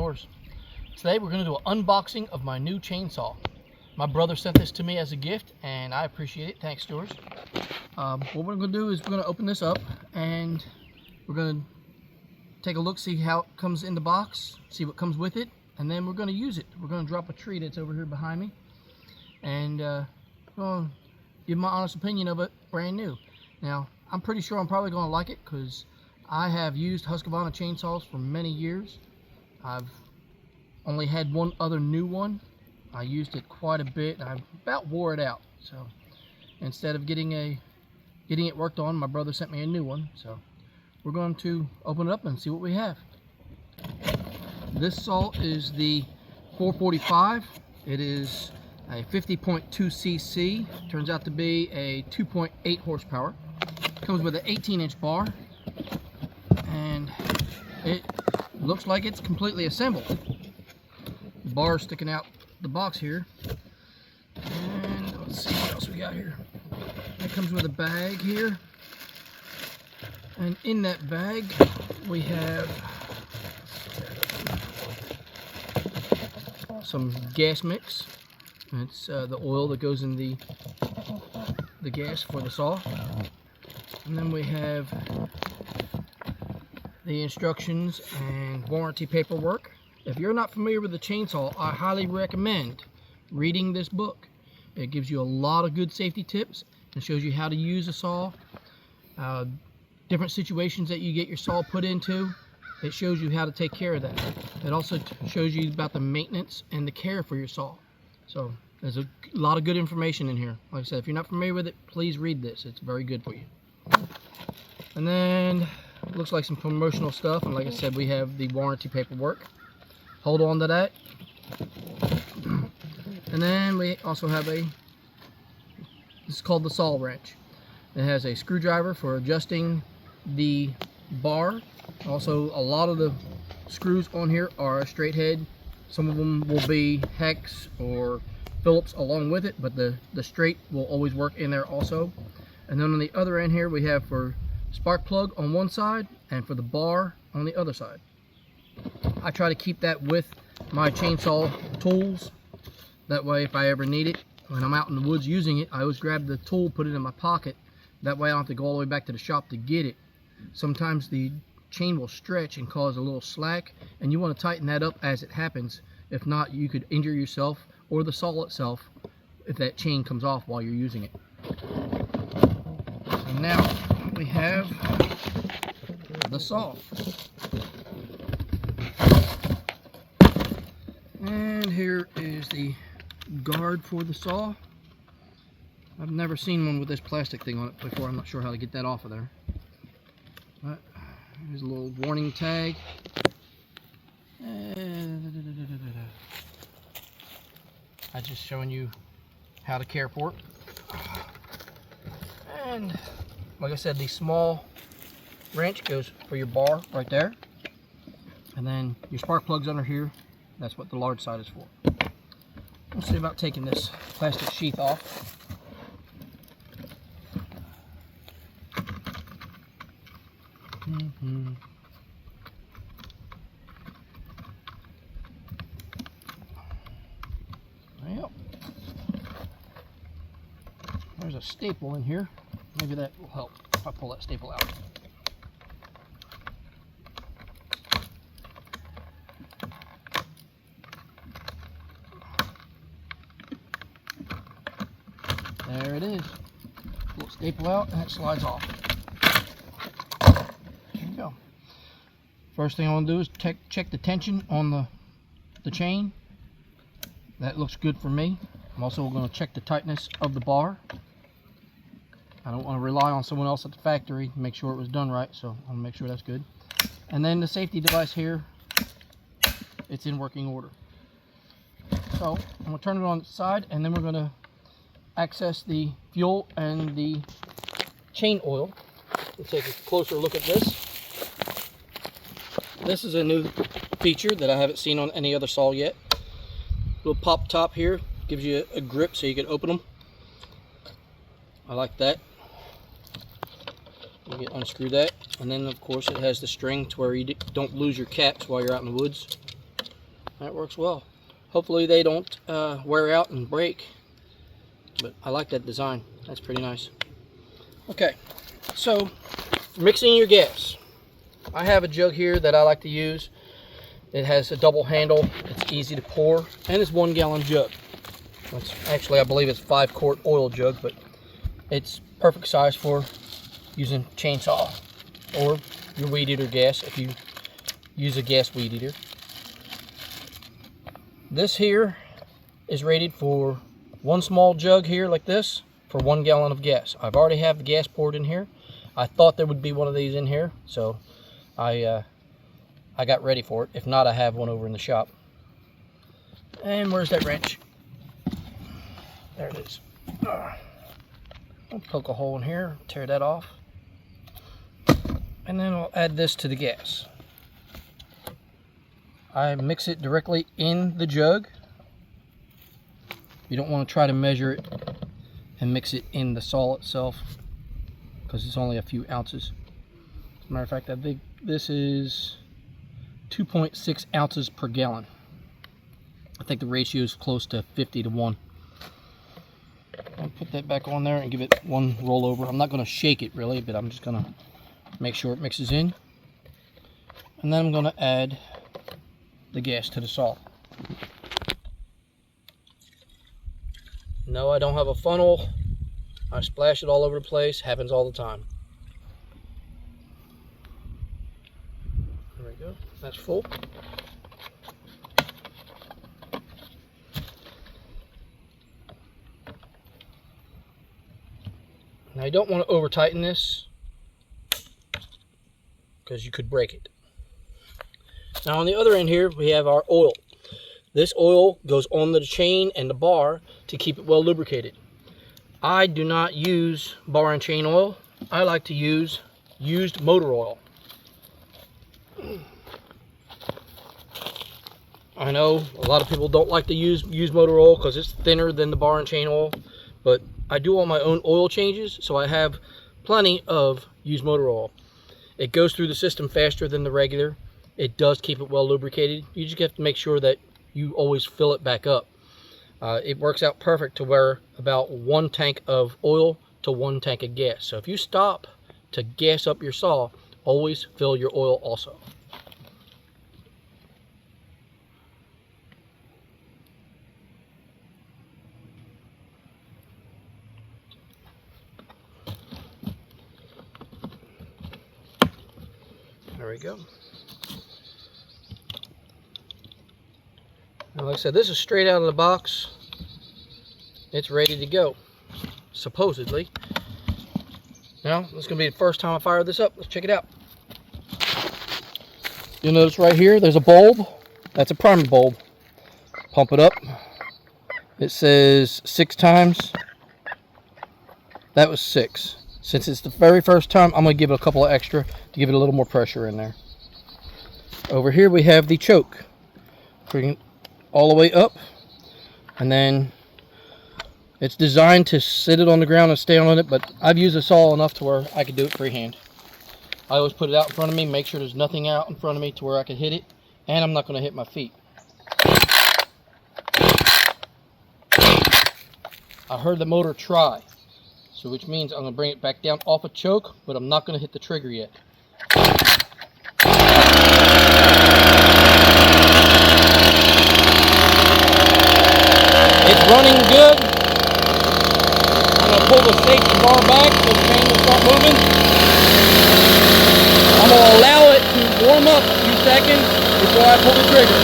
outdoors. Today we're going to do an unboxing of my new chainsaw. My brother sent this to me as a gift and I appreciate it. Thanks, George. What we're going to do is we're going to open this up and we're going to take a look, see how it comes in the box, see what comes with it, and then we're going to use it. We're going to drop a tree that's over here behind me and well, give my honest opinion of it brand new. Now, I'm pretty sure I'm probably going to like it because I have used Husqvarna chainsaws for many years. I've only had one other new one. I used it quite a bit. I about wore it out. So instead of getting it worked on, my brother sent me a new one. So we're going to open it up and see what we have. This saw is the 445. It is a 50.2 cc. Turns out to be a 2.8 horsepower. Comes with an 18-inch bar, and it looks like it's completely assembled. The bar is sticking out the box here, and let's see what else we got here. It comes with a bag here, and in that bag we have some gas mix. It's the oil that goes in the gas for the saw. And then we have the instructions and warranty paperwork. If you're not familiar with the chainsaw, I highly recommend reading this book. It gives you a lot of good safety tips and shows you how to use a saw, different situations that you get your saw put into. It shows you how to take care of that. It also shows you about the maintenance and the care for your saw. So there's a lot of good information in here. Like I said, if you're not familiar with it, please read this. It's very good for you. And then it looks like some promotional stuff, and like I said, we have the warranty paperwork. Hold on to that. And then we also have this is called the saw wrench. It has a screwdriver for adjusting the bar. Also, a lot of the screws on here are a straight head. Some of them will be hex or Phillips along with it, but the straight will always work in there also. And then on the other end here we have for spark plug on one side and for the bar on the other side. I try to keep that with my chainsaw tools. That way if I ever need it, when I'm out in the woods using it, I always grab the tool, put it in my pocket. That way I don't have to go all the way back to the shop to get it. Sometimes the chain will stretch and cause a little slack, and you want to tighten that up as it happens. If not, you could injure yourself or the saw itself if that chain comes off while you're using it. And now we have the saw. And here is the guard for the saw. I've never seen one with this plastic thing on it before. I'm not sure how to get that off of there. But here's a little warning tag. I'm just showing you how to care for it. And like I said, the small wrench goes for your bar right there. And then your spark plug's under here. That's what the large side is for. Let's see about taking this plastic sheath off. Well, there's a staple in here. Maybe that will help if I pull that staple out. There it is. Pull the staple out and it slides off. There you go. First thing I want to do is check the tension on the chain. That looks good for me. I'm also going to check the tightness of the bar. I don't want to rely on someone else at the factory to make sure it was done right, so I'll make sure that's good. And then the safety device here, it's in working order. So I'm going to turn it on its side, and then we're going to access the fuel and the chain oil. Let's take a closer look at this. This is a new feature that I haven't seen on any other saw yet. Little pop top here, gives you a grip so you can open them. I like that. You can unscrew that, and then of course it has the string to where you don't lose your caps while you're out in the woods. That works well. Hopefully they don't wear out and break. But I like that design. That's pretty nice. Okay, so for mixing your gas, I have a jug here that I like to use. It has a double handle. It's easy to pour, and it's 1 gallon jug. It's actually, I believe it's 5-quart oil jug, but it's perfect size for using chainsaw or your weed eater gas if you use a gas weed eater. This here is rated for 1 small jug here like this for 1 gallon of gas. I've already have the gas poured in here. I thought there would be one of these in here, so I got ready for it. If not, I have one over in the shop. And where's that wrench? There it is. I'll poke a hole in here, tear that off, and then I'll add this to the gas. I mix it directly in the jug. You don't want to try to measure it and mix it in the saw itself, because it's only a few ounces. As a matter of fact, I think this is 2.6 ounces per gallon. I think the ratio is close to 50 to 1. I'll put that back on there and give it one roll over. I'm not going to shake it really, but I'm just going to make sure it mixes in. And then I'm going to add the gas to the saw. No, I don't have a funnel. I splash it all over the place. Happens all the time. There we go. That's full. Now you don't want to over tighten this because you could break it. Now on the other end here we have our oil. This oil goes on the chain and the bar to keep it well lubricated. I do not use bar and chain oil. I like to use used motor oil. I know a lot of people don't like to use used motor oil because it's thinner than the bar and chain oil, but I do all my own oil changes, so I have plenty of used motor oil. It goes through the system faster than the regular. It does keep it well lubricated. You just have to make sure that you always fill it back up. It works out perfect to where about 1 tank of oil to 1 tank of gas. So if you stop to gas up your saw, always fill your oil also. There we go. Now, like I said, this is straight out of the box. It's ready to go, supposedly. Now, this is going to be the first time I fire this up. Let's check it out. You'll notice right here, there's a bulb. That's a primer bulb. Pump it up. It says 6 times. That was 6. Since it's the very first time, I'm going to give it a couple of extra to give it a little more pressure in there. Over here we have the choke. Bring it all the way up, and then it's designed to sit it on the ground and stay on it, but I've used a saw enough to where I could do it freehand. I always put it out in front of me, make sure there's nothing out in front of me to where I can hit it, and I'm not going to hit my feet. I heard the motor try, so which means I'm going to bring it back down off a choke, but I'm not going to hit the trigger yet. It's running good. I'm going to pull the safety bar back so the chain will start moving. I'm going to allow it to warm up a few seconds before I pull the trigger.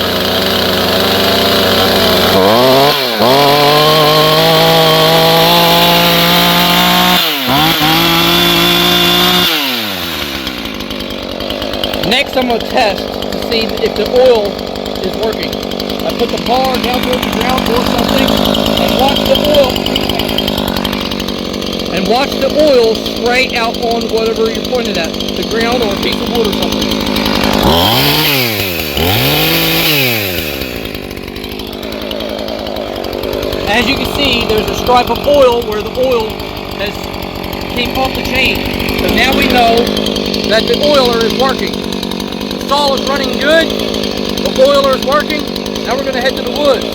Next, I'm going to test to see if the oil is working. I put the bar down towards the ground or something and watch the oil spray out on whatever you're pointing at, the ground or a piece of wood or something. As you can see, there's a stripe of oil where the oil has came off the chain. So now we know that the oiler is working. The saw is running good, the oiler is working. Now we're going to head to the woods.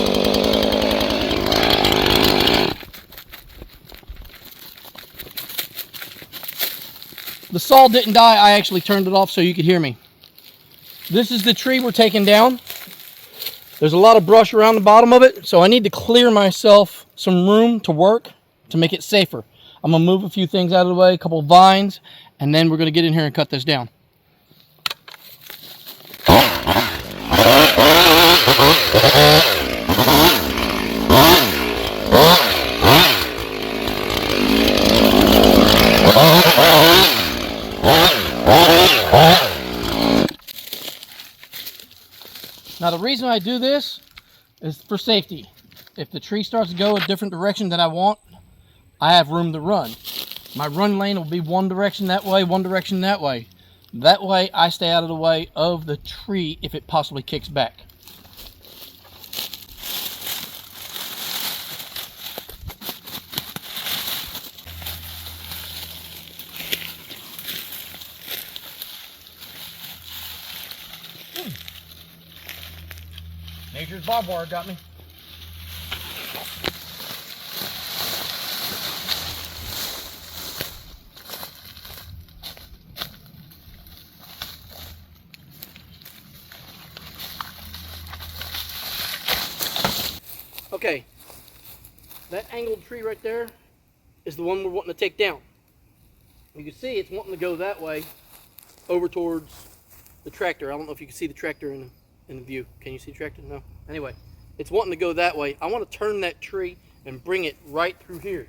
The saw didn't die. I actually turned it off so you could hear me. This is the tree we're taking down. There's a lot of brush around the bottom of it, so I need to clear myself some room to work to make it safer. I'm going to move a few things out of the way, a couple of vines, and then we're going to get in here and cut this down. Now the reason I do this is for safety. If the tree starts to go a different direction than I want, I have room to run. My run lane will be one direction that way, one direction that way. That way I stay out of the way of the tree if it possibly kicks back. Nature's barbed wire got me. Okay, that angled tree right there is the one we're wanting to take down. You can see it's wanting to go that way over towards the tractor. I don't know if you can see the tractor in the view. Can you see the tractor? No. Anyway, it's wanting to go that way. I want to turn that tree and bring it right through here.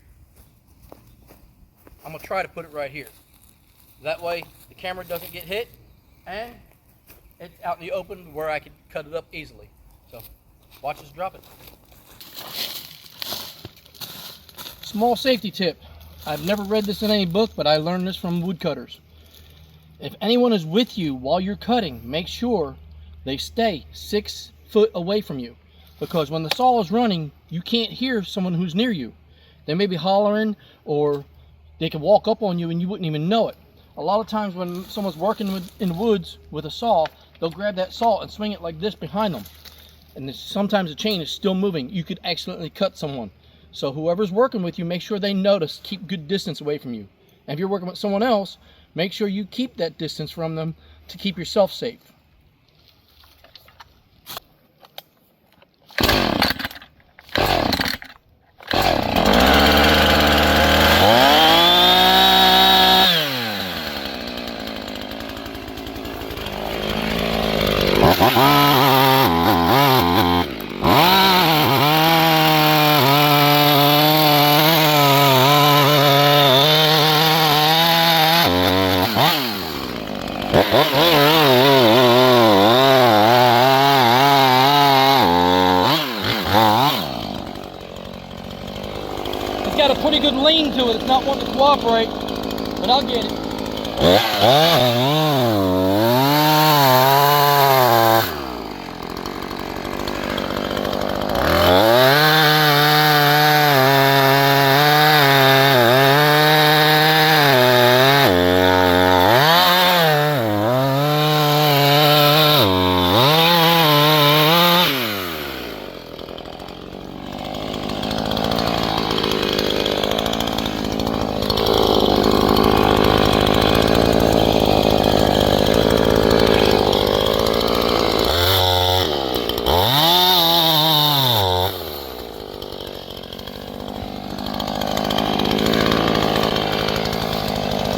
I'm going to try to put it right here. That way the camera doesn't get hit and it's out in the open where I can cut it up easily. So watch us drop it. Small safety tip. I've never read this in any book, but I learned this from woodcutters. If anyone is with you while you're cutting, make sure they stay 6 foot away from you, because when the saw is running, you can't hear someone who's near you. They may be hollering, or they can walk up on you and you wouldn't even know it. A lot of times when someone's working in the woods with a saw, they'll grab that saw and swing it like this behind them. And sometimes the chain is still moving. You could accidentally cut someone. So whoever's working with you, make sure they notice, keep good distance away from you. And if you're working with someone else, make sure you keep that distance from them to keep yourself safe. It's got a pretty good lean to it. It's not wanting to cooperate, but I'll get it.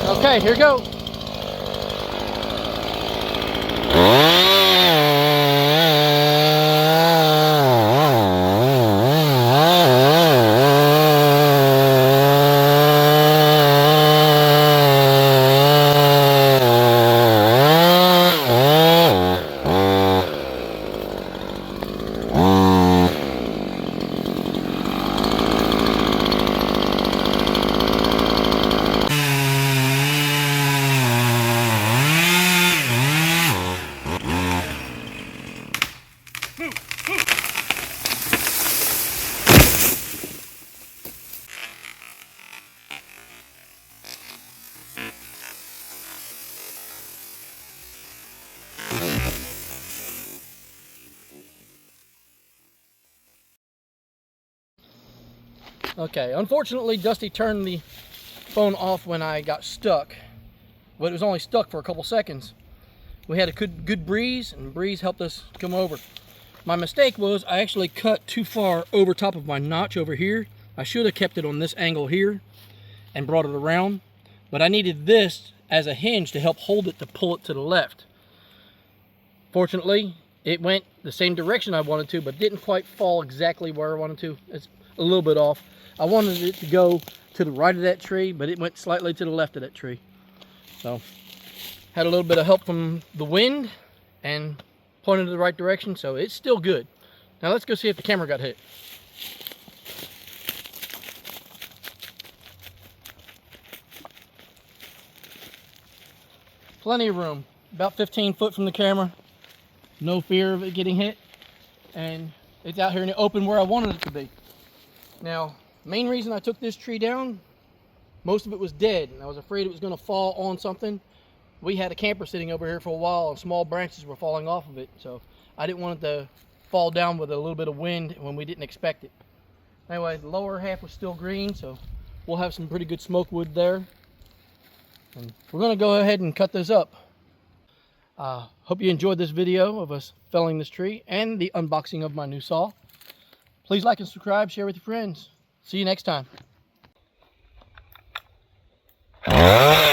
Okay, here goes. Okay, unfortunately Dusty turned the phone off when I got stuck. But it was only stuck for a couple seconds. We had a good breeze, and the breeze helped us come over. My mistake was I actually cut too far over top of my notch over here. I should have kept it on this angle here and brought it around, but I needed this as a hinge to help hold it to pull it to the left. Fortunately, it went the same direction I wanted to, but didn't quite fall exactly where I wanted to. It's a little bit off. I wanted it to go to the right of that tree, but it went slightly to the left of that tree. So, had a little bit of help from the wind and pointed in the right direction, so it's still good. Now let's go see if the camera got hit. Plenty of room, about 15 foot from the camera. No fear of it getting hit, and it's out here in the open where I wanted it to be. Now, main reason I took this tree down, most of it was dead, and I was afraid it was going to fall on something. We had a camper sitting over here for a while, and small branches were falling off of it, so I didn't want it to fall down with a little bit of wind when we didn't expect it. Anyway, the lower half was still green, so we'll have some pretty good smoke wood there. And we're going to go ahead and cut this up. Hope you enjoyed this video of us felling this tree and the unboxing of my new saw. Please like and subscribe, share with your friends. See you next time. Ah!